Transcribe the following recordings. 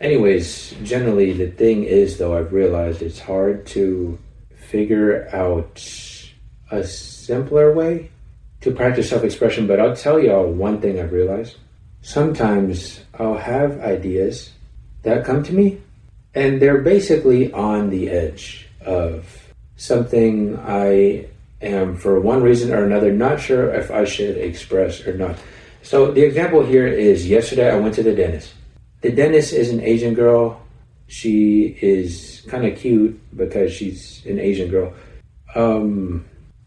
Anyways, generally the thing is though, I've realized it's hard to figure out a simpler way to practice self-expression, but I'll tell y'all one thing I've realized. Sometimes I'll have ideas that come to me and they're basically on the edge of something I am, for one reason or another, not sure if I should express or not. So the example here is yesterday I went to the dentist. The dentist is an Asian girl. She is kind of cute because she's an Asian girl.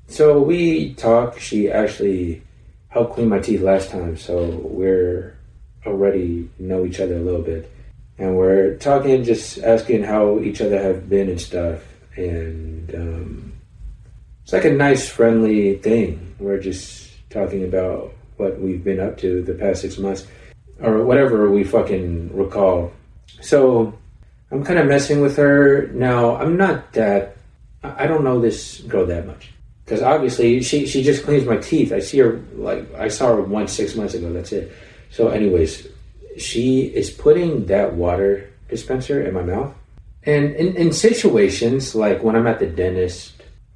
So we talk. She actually helped clean my teeth last time, so we're already know each other a little bit. And we're talking, just asking how each other have been and stuff. And it's like a nice, friendly thing. We're just talking about what we've been up to the past 6 months or whatever we fucking recall. So I'm kind of messing with her. Now, I don't know this girl that much. Because obviously she just cleans my teeth. I saw her once 6 months ago, that's it. So anyways, she is putting that water dispenser in my mouth. And in situations like when I'm at the dentist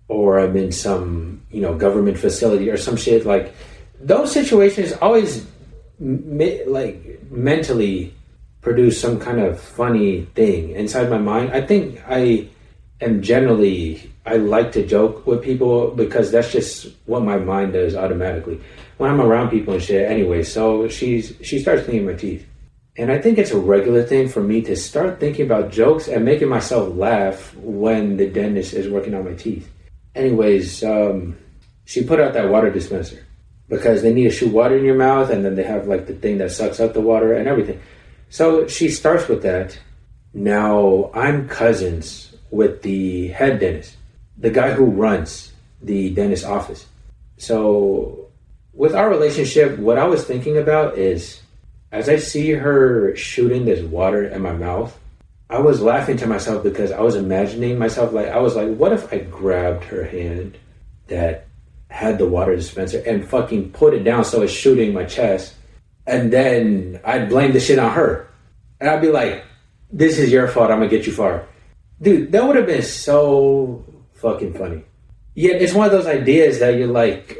or I'm in some, government facility or some shit, like those situations always mentally produce some kind of funny thing inside my mind. I think I like to joke with people because that's just what my mind does automatically when I'm around people and shit. Anyway, so she starts cleaning my teeth. And I think it's a regular thing for me to start thinking about jokes and making myself laugh when the dentist is working on my teeth. Anyways, she put out that water dispenser because they need to shoot water in your mouth, and then they have like the thing that sucks up the water and everything. So she starts with that. Now I'm cousins with the head dentist, the guy who runs the dentist office. So with our relationship, what I was thinking about is, as I see her shooting this water in my mouth, I was laughing to myself because I was imagining myself what if I grabbed her hand that had the water dispenser and fucking put it down so it's shooting my chest, and then I'd blame the shit on her. And I'd be like, this is your fault, I'm gonna get you fired. Dude, that would have been so fucking funny. Yet it's one of those ideas that you're like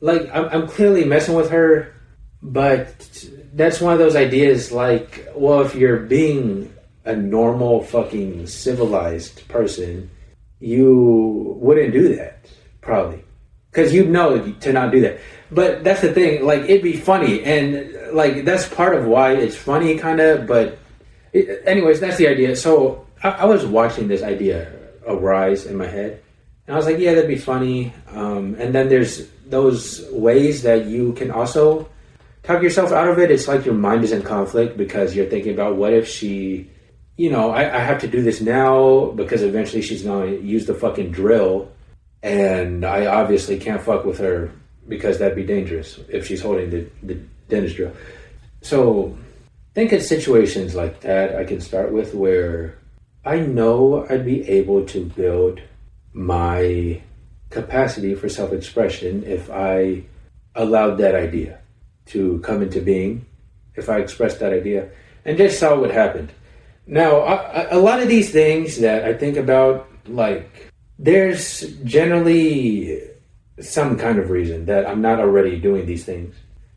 I'm clearly messing with her, but that's one of those ideas like, well, if you're being a normal fucking civilized person, you wouldn't do that, probably. Because you'd know to not do that. But that's the thing, like, it'd be funny, and like, that's part of why it's funny, kind of, but anyways, that's the idea. So I was watching this idea arise in my head, and I was like, yeah, that'd be funny. And then there's those ways that you can also talk yourself out of it. It's like your mind is in conflict because you're thinking about, what if she, I have to do this now because eventually she's going to use the fucking drill, and I obviously can't fuck with her because that'd be dangerous if she's holding the dentist drill. So think of situations like that I can start with where I know I'd be able to build my capacity for self-expression if I allowed that idea to come into being, if I expressed that idea and just saw what happened. Now, a lot of these things that I think about, like, there's generally some kind of reason that I'm not already doing these things.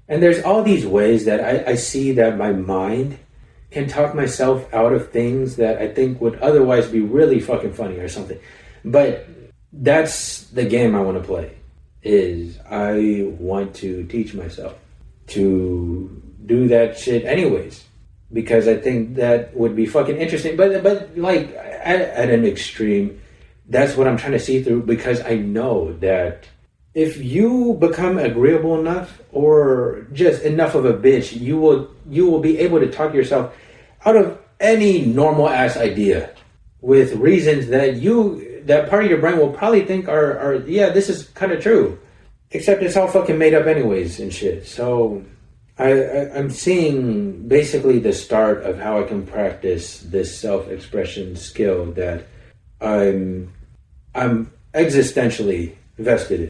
And there's all these ways that I see that my mind can talk myself out of things that I think would otherwise be really fucking funny or something. But that's the game I want to play, is I want to teach myself to do that shit anyways, because I think that would be fucking interesting. But like at an extreme, that's what I'm trying to see through, because I know that if you become agreeable enough or just enough of a bitch, you will be able to talk yourself out of any normal ass idea with reasons that part of your brain will probably think are yeah, this is kind of true, except it's all fucking made up anyways and shit. So I'm seeing basically the start of how I can practice this self-expression skill that I'm existentially vested in.